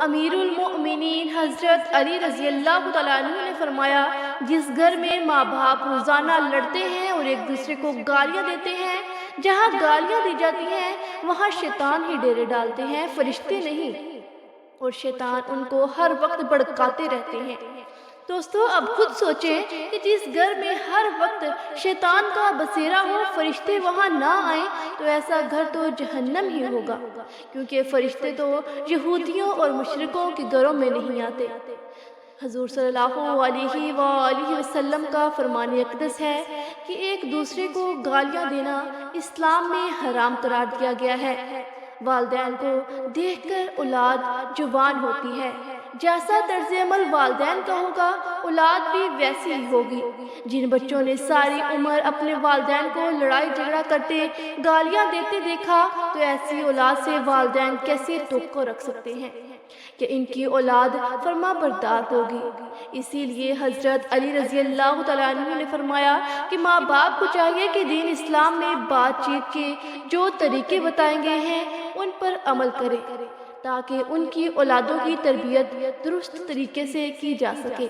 امیر المؤمنین حضرت علی رضی اللہ تعالیٰ عنہ نے فرمایا، جس گھر میں ماں باپ روزانہ لڑتے ہیں اور ایک دوسرے کو گالیاں دیتے ہیں، جہاں گالیاں دی جاتی ہیں وہاں شیطان ہی ڈیرے ڈالتے ہیں، فرشتے نہیں، اور شیطان ان کو ہر وقت بھڑکاتے رہتے ہیں۔ دوستو، اب خود سوچیں کہ جس گھر میں ہر وقت شیطان کا بسیرا ہو، فرشتے وہاں نہ آئیں، تو ایسا گھر تو جہنم ہی ہوگا، کیونکہ فرشتے تو یہودیوں اور مشرکوں کے گھروں میں نہیں آتے۔ حضور صلی اللہ علیہ وآلہ وسلم کا فرمان اقدس ہے کہ ایک دوسرے کو گالیاں دینا اسلام میں حرام قرار دیا گیا ہے۔ والدین کو دیکھ کر اولاد جوان ہوتی ہے، جیسا طرز عمل والدین کا ہوگا اولاد بھی ویسی ہی ہوگی۔ جن بچوں نے ساری عمر اپنے والدین کو لڑائی جھگڑا کرتے، گالیاں دیتے دیکھا، تو ایسی اولاد سے والدین کیسے توقع رکھ سکتے ہیں کہ ان کی اولاد فرما بردار ہوگی؟ اسی لیے حضرت علی رضی اللہ تعالیٰ عنہ نے فرمایا کہ ماں باپ کو چاہیے کہ دین اسلام میں بات چیت کے جو طریقے بتائیں گے ہیں ان پر عمل کرے، تاکہ ان کی اولادوں کی تربیت درست طریقے سے کی جا سکے۔